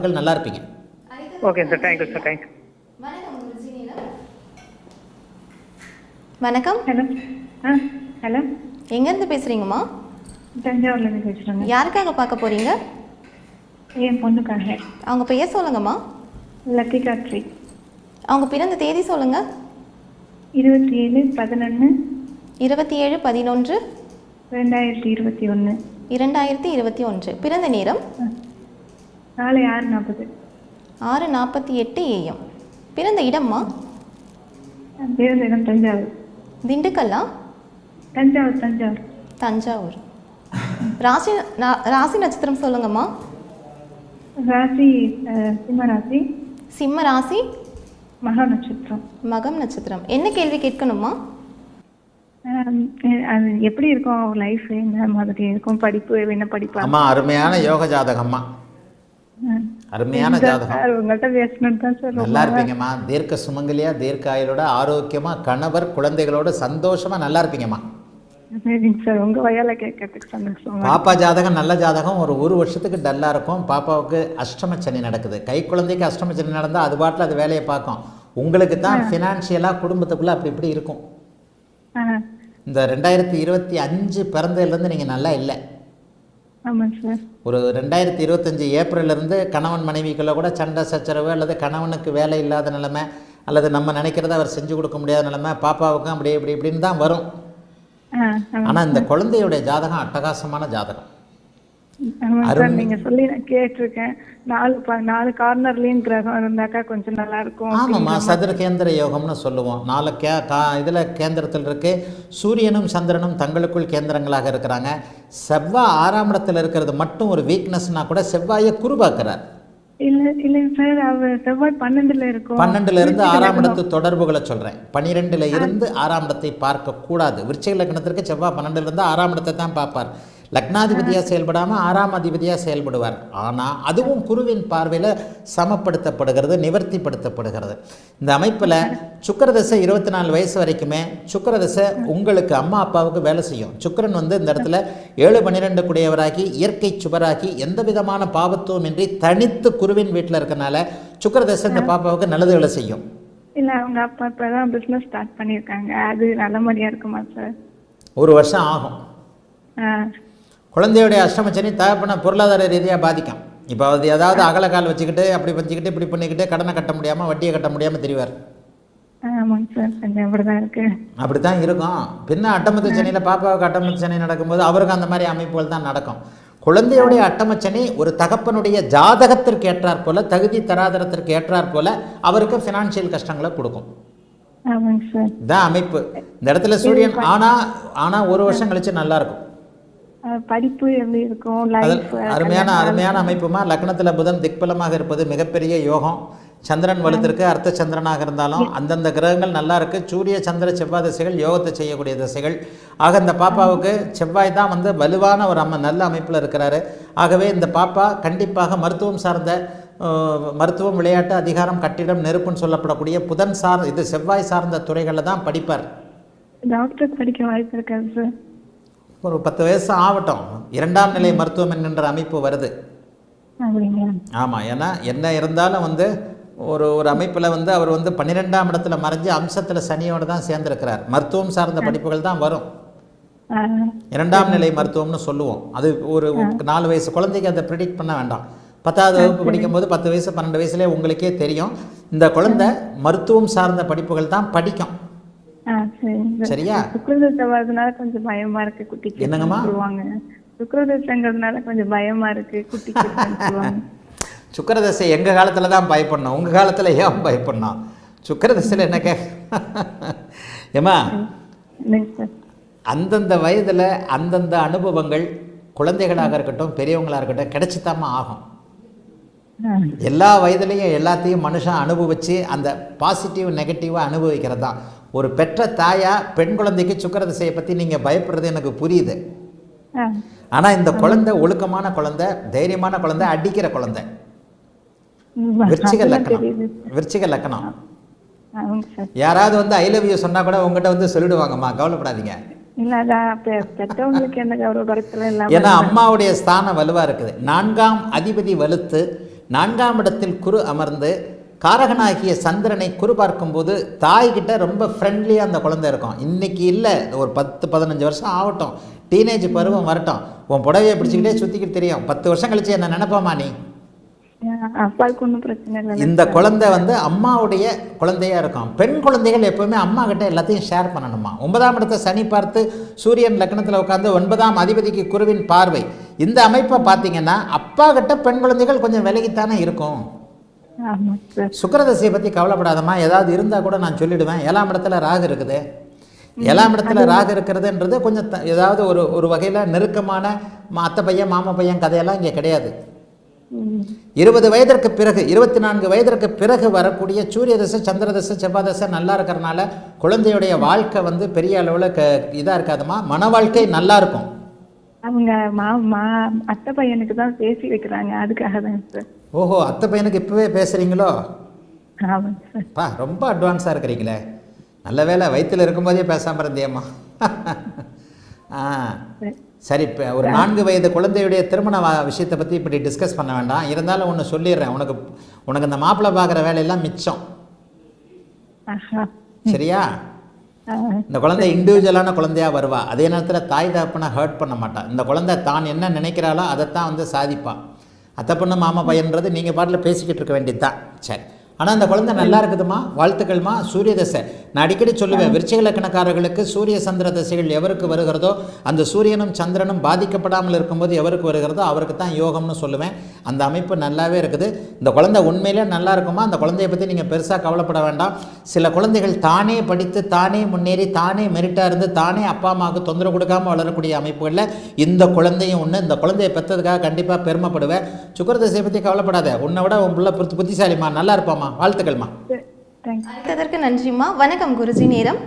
நல்லா இருப்பீங்க. Okay sir, thank you sir, thank you. வணக்கம். ஹலோ. ஹலோ, எங்கேருந்து பேசுகிறீங்கம்மா? தஞ்சாவூர்லேருந்து பேசுகிறேங்க. யாருக்காக பார்க்க போகிறீங்க? என் பொண்ணுக்காக. அவங்க பெயர் சொல்லுங்கம்மா. லக்கி காட்ரி. அவங்க பிறந்த தேதி சொல்லுங்கள். 27/11. 27/11. 2021. 2021. பிறந்த நேரம் நாளை 6:40. 6:48 AM. பிறந்த இடம்மா? பிறந்த இடம் தஞ்சாவூர். திண்டுக்கல்லா? தஞ்சாவூர் தஞ்சாவூர் தஞ்சாவூர். ராசி நட்சத்திரம் சொல்லுங்கம்மா. ராசி சிம்ம ராசி. சிம்ம ராசி. மகா நட்சத்திரம். மகம் நட்சத்திரம். என்ன கேள்வி கேட்கணுமா? அது எப்படி இருக்கும் அவர் லைஃப், என்ன மாதிரி இருக்கும், படிப்பு என்ன படிப்பா? அம்மா அருமையான யோக ஜாதகம்மா, அருமையான ஜாதகம். உங்கள்கிட்ட பேசணும் தான் சார். நல்லா இருப்பீங்கம்மா. தீர்க்க சுமங்கலியா, தீர்க்க ஆயுளோட, ஆரோக்கியமா, கணவர் குழந்தைகளோட சந்தோஷமா நல்லா இருப்பீங்கம்மா. சரிங்க சார், உங்க வயல கேட்கறதுக்கு சந்தோஷம். பாப்பா ஜாதகம் நல்ல ஜாதகம். ஒரு வருஷத்துக்கு டல்லா இருக்கும். பாப்பாவுக்கு அஷ்டம சனி நடக்குது. கை குழந்தைக்கு அஷ்டம சனி நடந்தால் அது பாட்டில் அது வேலையை பார்க்கும். உங்களுக்கு தான் ஃபினான்ஷியலாக குடும்பத்துக்குள்ளே அப்படி இப்படி இருக்கும். இந்த 2025 பிறந்ததுலேருந்து நீங்கள் நல்லா இல்லை. ஆமாம் சார். ஒரு 2025 ஏப்ரல்லேருந்து கணவன் மனைவிக்குள்ளே கூட சண்டை சச்சரவு, அல்லது கணவனுக்கு வேலை இல்லாத நிலைமை, அல்லது நம்ம நினைக்கிறத அவர் செஞ்சு கொடுக்க முடியாத நிலைமை, பாப்பாவுக்கும் அப்படி இப்படி இப்படின்னு தான் வரும். ஆனால் இந்த குழந்தையுடைய ஜாதகம் அட்டகாசமான ஜாதகம். நீங்க சொல்லி நான் கேட்டிருக்கேன். 4 கார்னர்லயும் கிரகம் இருந்தாக்கா கொஞ்சம் நல்லா இருக்கும். ஆமாம்மா, சதுர கேந்திர யோகம்னு சொல்லுவோம். 4 இதில் கேந்திரத்தில் இருக்கு. சூரியனும் சந்திரனும் தங்களுக்குள் கேந்திரங்களாக இருக்கிறாங்க. செவ்வாய் 6ஆம் இடத்துல இருக்கிறது மட்டும் ஒரு வீக்னஸ்னா கூட செவ்வாயை குருபாக்குறார். இல்ல சார், அவர் செவ்வாய் 12ல இருக்கும். 12ல இருந்து 6ஆம் இடத்து தொடர்புகளை சொல்றேன். 12ல இருந்து 6ஆம் இடத்தை பார்க்க கூடாது. விருச்சிக லக்னத்திற்கு செவ்வாய் 12ல இருந்து 6ஆம் இடத்தை தான் பார்ப்பார். லக்னாதிபதியாக செயல்படாமல் 6ஆம் அதிபதியாக செயல்படுவார். ஆனால் அதுவும் குருவின் பார்வையில் சமப்படுத்தப்படுகிறது, நிவர்த்திப்படுத்தப்படுகிறது. இந்த அமைப்பில் சுக்கிரதசை 24 வயசு வரைக்குமே சுக்கிரதசை உங்களுக்கு அம்மா அப்பாவுக்கு வேலை செய்யும். சுக்கிரன் இந்த இடத்துல 7-12 குடையவராகி இயற்கை சுபராகி எந்த விதமான பாவத்துவம் இன்றி தனித்து குருவின் வீட்டில் இருக்கனால சுக்கிரதசை இந்த பாப்பாவுக்கு நல்லதுகளை செய்யும். இல்ல, அவங்க அப்பா இப்பதான் பிசினஸ் ஸ்டார்ட் பண்ணியிருக்காங்க. அது நல்ல மாதிரியா இருக்குமா சார்? 1 வருஷம் ஆகும். குழந்தையுடைய அஷ்டமச்சனி தகப்பன பொருளாதார ரீதியாக பாதிக்கும். இப்போ அது ஏதாவது அகலக்கால் வச்சுக்கிட்டு அப்படி வச்சுக்கிட்டு இப்படி பண்ணிக்கிட்டு கடனை கட்ட முடியாமல், வட்டியை கட்ட முடியாமல் தெரிவார். ஆமாங்க சார், கொஞ்சம் அப்படிதான் இருக்கு. அப்படி தான் இருக்கும். பின்ன அட்டமத்து சனியில் பாப்பாவுக்கு அட்டமத்து சனி நடக்கும்போது அவருக்கு அந்த மாதிரி அமைப்புகள் தான் நடக்கும். குழந்தையுடைய அட்டமச்சனி ஒரு தகப்பனுடைய ஜாதகத்திற்கு ஏற்றாற் போல, தகுதி தராதரத்திற்கு ஏற்றாற் போல அவருக்கு ஃபினான்ஷியல் கஷ்டங்களை கொடுக்கும். இதான் அமைப்பு. இந்த இடத்துல சூரியன் ஆனா 1 வருஷம் கழிச்சு நல்லா இருக்கும். படிப்பு எப்படி இருக்கும்? அருமையான அமைப்புமா. லக்னத்துல புதன் திக்பலமாக இருப்பது மிகப்பெரிய யோகம். சந்திரன் வலுத்திருக்கு. அர்த்த சந்திரனாக இருந்தாலும் அந்தந்த கிரகங்கள் நல்லா இருக்கு. சூரிய சந்திர செவ்வாய் திசைகள் யோகத்தை செய்யக்கூடிய திசைகள். ஆக இந்த பாப்பாவுக்கு செவ்வாய் தான் வலுவான ஒரு நல்ல அமைப்பில் இருக்கிறாரு. ஆகவே இந்த பாப்பா கண்டிப்பாக மருத்துவம் சார்ந்த மருத்துவம், விளையாட்டு, அதிகாரம், கட்டிடம், நெருப்புன்னு சொல்லப்படக்கூடிய புதன் இது செவ்வாய் சார்ந்த துறைகளில் தான் படிப்பார். டாக்டர் படிக்க வாய்ப்பு இருக்காது சார்? ஒரு 10 வயசு ஆகட்டும். 2ஆம் நிலை மருத்துவம் என்கின்ற அமைப்பு வருது. ஆமாம். ஏன்னா என்ன இருந்தாலும் ஒரு அமைப்பில் அவர் 12ஆம் இடத்துல மறைஞ்சு அம்சத்தில் சனியோடு தான் சேர்ந்திருக்கிறார். மருத்துவம் சார்ந்த படிப்புகள் தான் வரும். 2ஆம் நிலை மருத்துவம்னு சொல்லுவோம். அது ஒரு 4 வயசு குழந்தைக்கு அதை ப்ரிடிக்ட் பண்ண வேண்டாம். 10வது வகுப்பு படிக்கும்போது 10 வயசு 12 வயசுலேயே உங்களுக்கே தெரியும் இந்த குழந்தை மருத்துவம் சார்ந்த படிப்புகள் தான் படிக்கும். சரியா? சுக்கிரதசைனால கொஞ்சம் பயமா இருக்கு குட்டிக்கு. என்னங்கம்மா? சுக்கிரதசைங்கிறதுனால கொஞ்சம் பயமா இருக்கு குட்டிக்கு. சுக்கிரதசை எங்க காலத்துல தான் பயப்படணும், உங்க காலத்துல ஏன் பயப்படணும்? சுக்கிரதசையில் என்ன ஏமா, அந்தந்த வயதுல அந்தந்த அனுபவங்கள் குழந்தைகளாக இருக்கட்டும் பெரியவங்களாக இருக்கட்டும் கிடைச்சித்தாம ஆகும். எல்லா வயதுலையும் எல்லாத்தையும் மனுஷன் அனுபவிச்சு அந்த பாசிட்டிவ் நெகட்டிவாக அனுபவிக்கிறது தான். ஒரு பெற்ற தாயா பெண் குழந்தைக்கு சுக்கிரதசையை பற்றி நீங்கள் பயப்படுறது எனக்கு புரியுது. ஆனால் இந்த குழந்தை ஒழுக்கமான குழந்தை, தைரியமான குழந்தை, அடிக்கிற குழந்தை. விருச்சிக லக்கணம். யாராவது ஐ லவ் யூ சொன்னா கூட உங்ககிட்ட சொல்லிடுவாங்கம்மா, கவலைப்படாதீங்க. ஏன்னா அம்மாவுடைய ஸ்தானம் வலுவா இருக்குது. 4ஆம் அதிபதி வலுத்து 4ஆம் இடத்தில் குரு அமர்ந்து காரகனாகிய சந்திரனை குரு பார்க்கும்போது தாய்கிட்ட ரொம்ப ஃப்ரெண்ட்லியாக அந்த குழந்தை இருக்கும். இன்றைக்கி இல்லை, ஒரு 10-15 வருஷம் ஆகட்டும், டீனேஜ் பருவம் வரட்டும், உன் புடவையை பிடிச்சிக்கிட்டே சுற்றிக்கிட்டு தெரியும். 10 வருஷம் கழிச்சு என்ன நினைப்பாமா நீ? அப்பாவுக்கு ஒன்றும் பிரச்சனை இல்லை. இந்த குழந்தை வந்து அம்மாவுடைய குழந்தையாக இருக்கும். பெண் குழந்தைகள் எப்போவுமே அம்மா கிட்ட எல்லாத்தையும் ஷேர் பண்ணணுமா. 9ஆம் இடத்தை சனி பார்த்து சூரியன் லக்னத்தில் உட்காந்து 9ஆம் அதிபதிக்கு குருவின் பார்வை. இந்த அமைப்பை பார்த்தீங்கன்னா அப்பா கிட்ட பெண் குழந்தைகள் கொஞ்சம் விலகித்தானே இருக்கும். ஆமாம் சார். சுக்கிரதசையை பற்றி கவலைப்படாதம்மா, ஏதாவது இருந்தால் கூட நான் சொல்லிவிடுவேன். 7ஆம் இடத்துல ராகு இருக்குது. 7ஆம் இடத்துல ராகு இருக்கிறதுன்றது கொஞ்சம் ஏதாவது ஒரு வகையில் நெருக்கமான அத்தை பையன் மாமா பையன் கதையெல்லாம் இங்கே கிடையாது. 20 வயதிற்கு பிறகு 24 வயதிற்கு பிறகு வரக்கூடிய சூரிய தசை, சந்திர தசை, செவ்வாய் தசை நல்லா இருக்கிறனால குழந்தையுடைய வாழ்க்கை வந்து பெரிய அளவில் இதாக இருக்காதுமா. மன வாழ்க்கை நல்லா இருக்கும். அவங்க அத்தை பையனுக்கு தான் பேசி வைக்கிறாங்க, அதுக்காக தான் சார். ஓஹோ, அத்தை பையனுக்கு இப்போவே பேசுகிறீங்களோ? ஆமாங்க சார். பா, ரொம்ப அட்வான்ஸாக இருக்கிறீங்களே. நல்ல வேலை வயிற்றில் இருக்கும்போதே பேசாமல் இருந்தியம்மா. சரி, இப்போ ஒரு 4 வயது குழந்தையுடைய திருமண விஷயத்தை பற்றி இப்படி டிஸ்கஸ் பண்ண வேண்டாம். இருந்தாலும் ஒன்று சொல்லிடுறேன், உனக்கு இந்த மாப்பிள்ளை பார்க்குற வேலையெல்லாம் மிச்சம். சரியா? இந்த குழந்தை இண்டிவிஜுவலான குழந்தையாக வருவா. அதே நேரத்தில் தாய் தகப்பனை ஹர்ட் பண்ண மாட்டான். இந்த குழந்தை தான் என்ன நினைக்கிறாளோ அதைத்தான் வந்து சாதிப்பான். அத்தை பொண்ணு மாமா பையன்றது நீங்கள் பாட்டில் பேசிக்கிட்டு இருக்க வேண்டியது தான். சரி, ஆனால் அந்த குழந்தை நல்லா இருக்குதுமா, வாழ்த்துக்கள்மா. சூரிய தசை நான் அடிக்கடி சொல்லுவேன், விருச்சிக லக்னக்காரர்களுக்கு சூரிய சந்திர தசைகள் எவருக்கு வருகிறதோ, அந்த சூரியனும் சந்திரனும் பாதிக்கப்படாமல் இருக்கும்போது எவருக்கு வருகிறதோ அவருக்கு தான் யோகம்னு சொல்லுவேன். அந்த அமைப்பு நல்லாவே இருக்குது. இந்த குழந்தை உண்மையிலே நல்லா இருக்குமா. அந்த குழந்தைய பற்றி நீங்கள் பெருசாக கவலைப்பட வேண்டாம். சில குழந்தைகள் தானே படித்து தானே முன்னேறி தானே மெரிட்டாக இருந்து தானே அப்பா அம்மாவுக்கு தொந்தரவு கொடுக்காமல் வளரக்கூடிய அமைப்புகளில் இந்த குழந்தையும் ஒன்று. இந்த குழந்தையை பெற்றதுக்காக கண்டிப்பாக பெருமைப்படுவேன். சுக்கிர தசையை பற்றி கவலைப்படாத, உன்னை விட உன் பிள்ளை புத்திசாலிமா, நல்லா இருப்பாமா. வாழ்த்துக்கள்மா. அடுத்ததற்கு நன்றிம்மா. வணக்கம் குருஜி. நேரம்